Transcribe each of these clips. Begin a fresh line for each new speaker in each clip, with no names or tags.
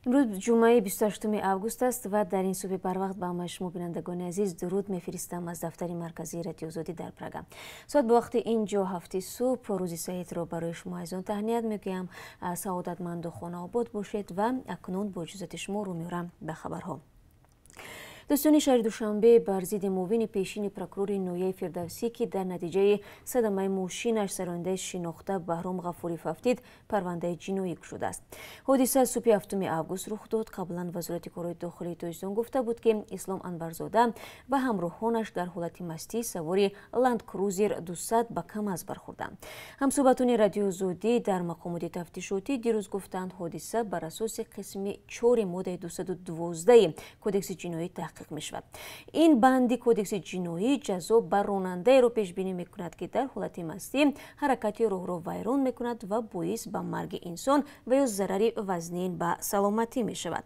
امروز جمعه 28 август است و در این صبح بروقت با همه شما بینندگان عزیز درود میفرستم از دفتر مرکزی رادیو آزادی در پراگ. ساعت به وقت اینجا 7 صبح روزی سعید را برای شما از آن تهنیت میگویم. سعادتمند و خانه آباد باشید و اکنون با اجازت شما رو میارم به خبرها. دوستان شهر دوشنبه بر ضد معاون پیشین پروکورور نویه فردوسی که در نتیجه صدمه ماشینش سرانده شناخته بهرام غفوری ففتید پرونده جنایی شده است. حادثه صبح 7 август رخ داد. قبلا وزارت کارهای داخلی تاجیکستان گفته بود که اسلام انورزاده و همراهانش در حالت مستی سوار لند کروزر 200 به کماز برخوردند. همصحبتان رادیو آزادی در مقامات تفتیشاتی دیروز گفتند حادثه بر اساس قسم 4 ماده 212 کدکس جنایی تحقیق می شود. این بند کدکس جنایی جزا بر راننده را پیش بینی می کند که در حالت مستی حرکتی راه را ویران می کند و باعث به مرگ انسان و یا ضرر وزنین به سلامتی می شود.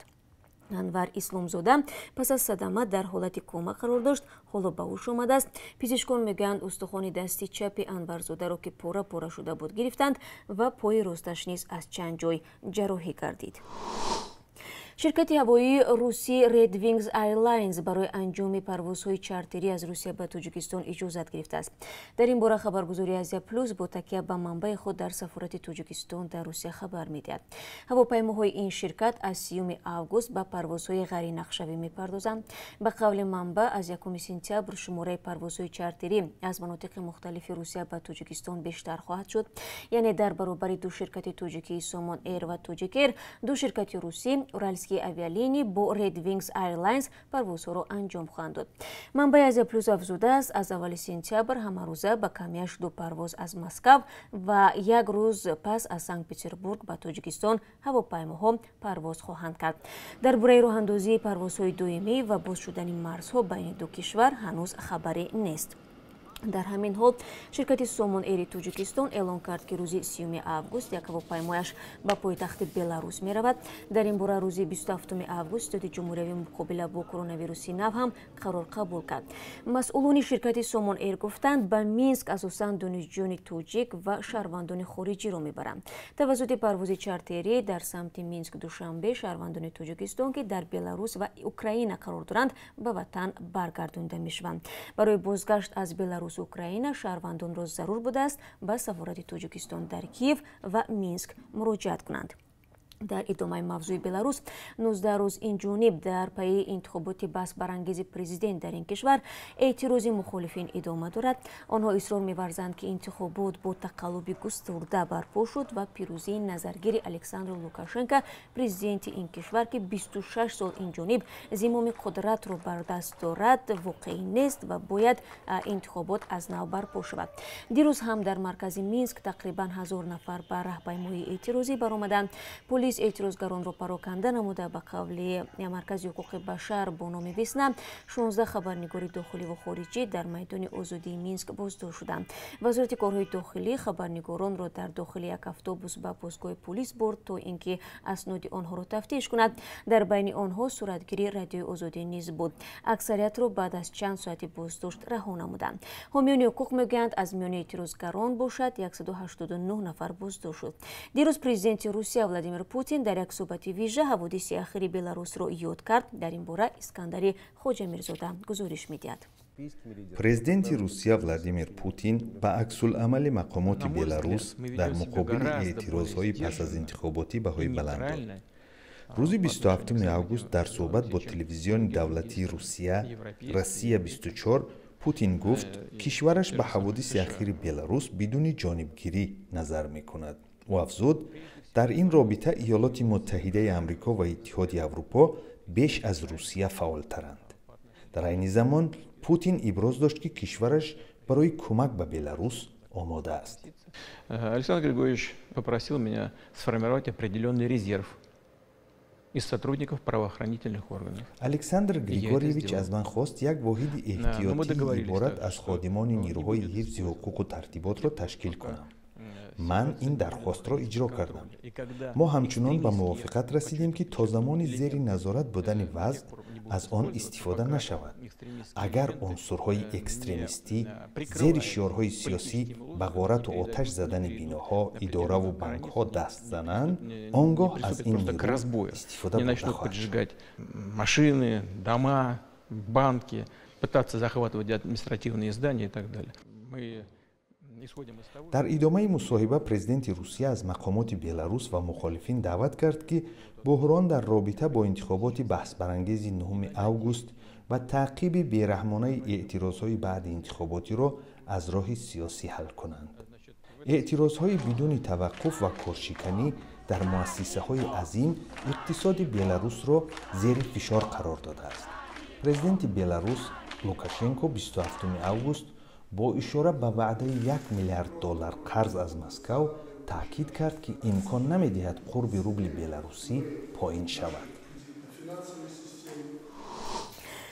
انور اسلامزاده پس از صدمه در حالت کما قرار داشت. حالا به هوش آمده است. پزشکان میگویند استخوان دستی چپ انورزاده را که پاره پاره شده بود گرفتند و پای راستش نیز از چند جای جراحی گردید. شرکت هوایی روسی رید وینگز ایرلاینز برای انجام پروازهای چارتری از روسیه به تاجیکستان اجازت گرفته است. در این باره خبرگزاری آزیا پلوس با تکیه به منبع خود در سفارت تاجیکستان در روسیه خبر میدهد. هواپیماهای این شرکت از 30 август به پروازهای غیر نقشه‌ای میپردازند. به قول منبع از 1 سپتامبر شماره پروازهای چارتری از مناطق مختلف روسیه به تاجیکستان بیشتر خواهد شد. یعنی در برابر دو شرکت تاجیکی سامان ایر و تاجیک ایر، دو شرکت روسی اورالسکی اویالینی با رید وینگز ایرلاینز پروازها را انجام خواهند داد. منبع آزیا پلوس افزوده است از اول سپتامبر همه روزه به کمیش 2 پرواز از مسکو و 1 روز پس از سنت پترزبورگ به تاجیکستان هواپیماها پرواز خواهند کرد. درباره راه اندازی پروازهای دومی و باز شدن مرزها بین دو کشور هنوز خبری نیست. در همین حال شرکت سامان ایر تاجیکستان اعلام کرد که روز 30 август یک هواپیمایش به پایتخت بلاروس می رود. در این باره روز 27 август شتات جمهوری مقابله با کرونا ویروس نو هم قرار قبول کرد. مسئولان شرکت سامان ایر گفتند به مینسک اساساً دانشجویان تاجیک و شهروندان خارجی را میبرند. توسط پرواز چارتری در سمت مینسک دوشنبه شهروندان تاجیکستان که در بلاروس و اوکراین قرار دارند به وطن برگردانده میشوند. برای بازگشت از بلاروس اوکراین شهروندان را ضرور بوده است به سفارت تاجیکستان در کیف و مینسک مراجعت کنند. در ادامه موضوع بلاروس 19 روز این جانب در پی انتخابات بس برانگیز پرزیدنت در این کشور اعتراض مخالفین ادامه دارد. آنها اصرار می‌ورزند که انتخابات با تقلب گسترده برپا شد و پیروزی نظرگیر الکساندر لوکاشنکو پرزیدنت این کشور که 26 سال این جانب زمام قدرت را بر دست دارد واقعی نیست و باید انتخابات از نو برپا شود. دیروز هم در مرکز مینسک تقریبا 1000 نفر به راهپیمایی اعتراضی برآمدند. پلیس اعتراضگران را پراکنده نموده. به قول مرکز حقوق بشر با نام ویسنا 16 خبرنگار داخلی و خارجی در میدان آزادی مینسک بازداشت شدند. وزارت کارهای داخلی خبرنگاران را در داخل یک اتوبوس به پاسگاه پلیس برد تا اینکه اسناد آنها را تفتیش کند. در بین آنها صورتگیری رادیو آزادی نیز بود. اکثریت را بعد از چند ساعت بازداشت رها نمودند. حامیان حقوق میگویند از میان اعتراضگران باشد 189 نفر بازداشت شد. دیروز پرزیدنت روسیه ولادیمیر پوتین در یک صحبت ویژه حوادث اخیر بلاروس را یاد کرد. در این باره اسکندر خوجه میرزاده گزارش میدهد.
پرزیدنت روسیه ولادیمیر پوتین با عکس‌العمل مقامات بلاروس در مقابل اعتراضهای پس از انتخاباتی بهای بلند داد. روز 27 август در صحبت با تلویزیون دولتی روسیه رسیه 24 پوتین گفت کشورش به حوادث اخیر بلاروس بدون جانبگیری نظر میکند و افزود در این رابطه ایالات متحده آمریکا و اتحاد اروپا بیش از روسیه فعالترند. در این زمان پوتین ابراز داشت که کشورش برای کمک به بلاروس آماده است.
Александр Григорьевич попросил меня сформировать определенный резерв из сотрудников правоохранительных органов.
الکساندر گریگوریویچ از من خواست یک واحد احتیاطی عبارت از خادمان نیروهای حفظ حقوق و ترتیبات را تشکیل کنم. من این درخواست را اجرا کردم. ما همچنان به موافقت رسیدیم که تا زمانی زیر نظارت بودن وضع از آن استفاده نشود. اگر عنصرهای اکستریمیستی زیر شعارهای سیاسی به غارت و آتش زدن بناها، اداره و بانک‌ها دست زنند، آنگاه از این نیرو استفاده برده خواهد شد.
Машины, дома, банки, пытаться захватывать административные здания и так далее.
در ادامه مصاحبه پرزیدنت روسیه از مقامات بلاروس و مخالفین دعوت کرد که بحران در رابطه با انتخابات بحث برانگیز 9 اوگوست و تعقیب بیرحمانه اعتراضهای بعد انتخاباتی را از راه سیاسی حل کنند. اعتراضهای بدون توقف و کارشکنی در مؤسسه‌های عظیم اقتصاد بلاروس را زیر فشار قرار داده است. پرزیدنت بلاروس لوکاشنکو 27 اوگوست با اشاره به وعده 1 میلیارد دلار قرض از مسکو تاکید کرد که امکان نمی‌دهد قرب روبل بلاروسی پایین شود.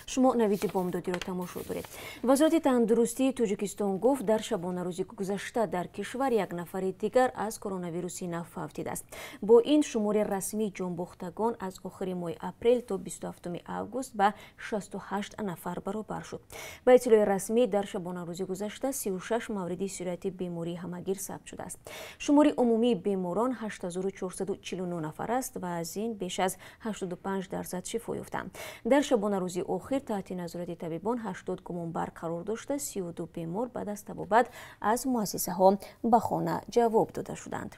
شما نوید بامدادی را تماشا دارید. وزارت تندرستی تاجیکستان گفت در شبانه روزی گذشته در کشور یک نفر دیگر از کرونا ویروسی نو افتیده است. با این شمار رسمی جانباختگان از آخر ماه اپریل تا 27 اوگوست به 68 نفر برابر شد. با اطلاع رسمی در شبانه روزی گذشته 36 مورد صورت بیماری همگیر ثبت شده است. شمار عمومی بیماران 8449 نفر است و از این بیش از 85% شفا یافتند. در شبانه روزی آخر تحت نظارت طبیبان 80 گمانبر قرار داشته 32 بیمار بعد از طبابت از مؤسسه ها به خانه جواب داده شدند.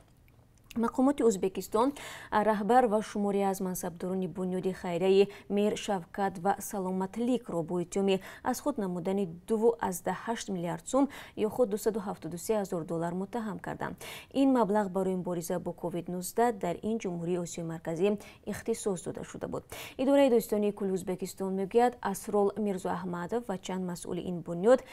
مقامات ازبکستان رهبر و شماری از منصبداران بنیاد خیریه میر شفقت و سلامت لیگ را با اتهام از خود نمودن 2.8 میلیارد سوم یا خود 273,000 دلار متهم کردند. این مبلغ برای مبارزه با کووید 19 در این جمهوری آسیای مرکزی اختصاص داده شده بود. اداره داستانی کل ازبکستان میگوید اسرال میرزا احمدов و چند مسئول این بنیاد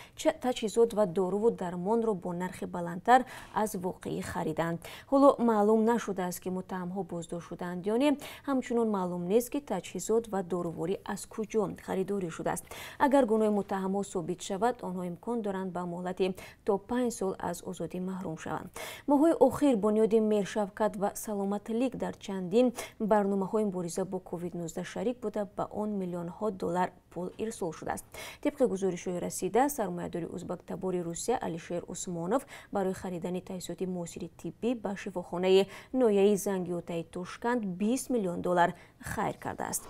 تجهیزات و دارو و درمان را با نرخ بلندتر از واقعی خریدند. حالا معلوم نشده است که متهم‌ها بازداشت شدند یا نه. همچنان معلوم نیست که تجهیزات و داروواری از کجا خریداری شده است. اگر گناه متهم‌ها ثابت شود آنها امکان دارند به مهلت تا 5 سال از آزادی محروم شوند. ماه‌های اخیر بنیاد میر شفقت و سلامت لیگ در چندین برنامه‌های مبارزه با کووید 19 شریک بوده به آن میلیون‌ها دلار پول ارسال شده است. طبق گزارش‌های رسیده سرمایه‌دار ازبک تبار روسیه علیشیر عثمانov برای خریدن تجهیزات معاصر طبی به شفاخانه نویایی زنگیوتای توشکند 20 میلیون دلار خیر کرده است.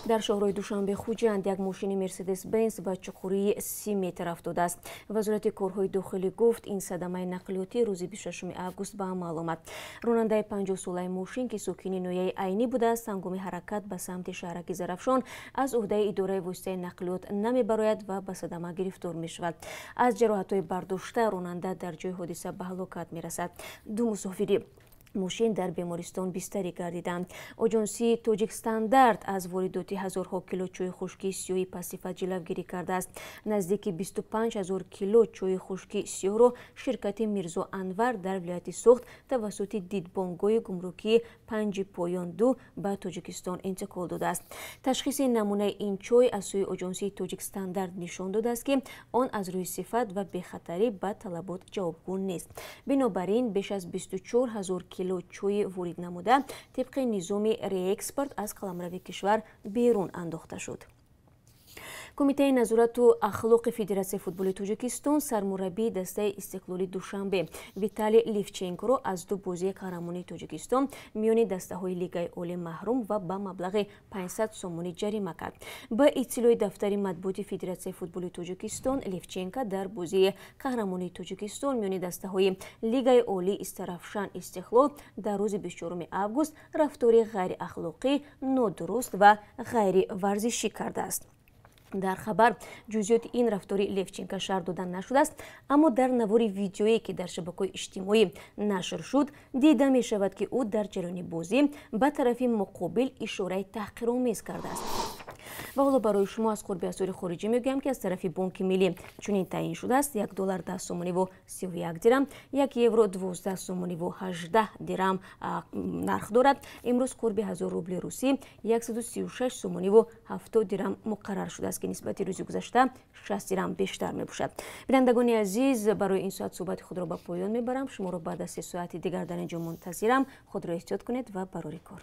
در شهرهای دوشنبه خوجند یک ماشین مرسدس بنز به چقوری 30 متر افتاده است. وزارت کارهای داخلی گفت این صدمه نقلیاتی روز 26 اوگوست به عمل آمد. راننده 50 ساله ماشین که ساکن نویایی عینی بوده است هنگام حرکت به سمت شهرک زرافشان از عهده اداره واسطه نقلیات نمیبراید و به صدمه گرفتار می شود. از جراحت‌های برداشته راننده در جای حادثه به هلاکت می رسد. دو مسافری ماشین در بیمارستان بستری گردیدند. آژانسی تاجیک استاندارد از واردات هزارها کیلو چای خشکی سیاهی پاسیفا جلوگیری کرده است. نزدیک 25,000 کیلو چای خشکی سیاه را شرکت میرزا انور در ولایت سوخت توسط دیدبانگاه گمرکی 5 پایان 2 به تاجیکستان انتقال داده است. تشخیص نمونه این چای از سوی آژانسی تاجیک استاندارد نشان داده است که آن از روی صفت و بخطری به طلبات جوابگو نیست. بنابراین بیش از 24,000 کیلو چای وارد نموده طبق نظام ری اکسپورت از قلمرو کشور بیرون انداخته شد. کمیته نظارت و اخلاق فدراسیون فوتبال تاجیکستان سرمربی دسته استقلالی دوشنبه ویتالی لیفچنکو را از دو بازی قهرمانی تاجیکستان میان دسته های لیگ عالی محروم و به مبلغ 500 سومانی جریمه کرد. با اطلاع دفتر مطبوعات فدراسیون فوتبال تاجیکستان لیفچنکو در بازی قهرمانی تاجیکستان میان دسته های لیگ عالی استرافشان استقلال در روز 24 اوگوست رفتار غیر اخلاقی، نادرست و غیر ورزشی کرده است. در خبر جزئیات این رفتاری لیفچنکو شرح داده نشده است، اما در نوار ویدیویی که در شبکه‌های اجتماعی نشر شد دیده می شود که او در جریان بازی به طرف مقابل اشاره تحقیرآمیز کرده است. و حالا برای شما از قرب اسعار خارجی میگویم که از طرف بانک ملی چنین تعیین شده است: $1 10 سومانی و 31 درم، 1 یورو 12 سومانی و 18 درم نرخ دارد. امروز قرب 1000 روبل روسی 136 سومانی و 70 درم مقرر شده است که نسبت روز گذشته 60 درم بیشتر می باشد. بینندگان عزیز، برای این ساعت صحبت خود را به پایان میبرم. شما را بعد از 3 ساعت دیگر در اینجا منتظرم. خود را احتیاط کنید و برای کار.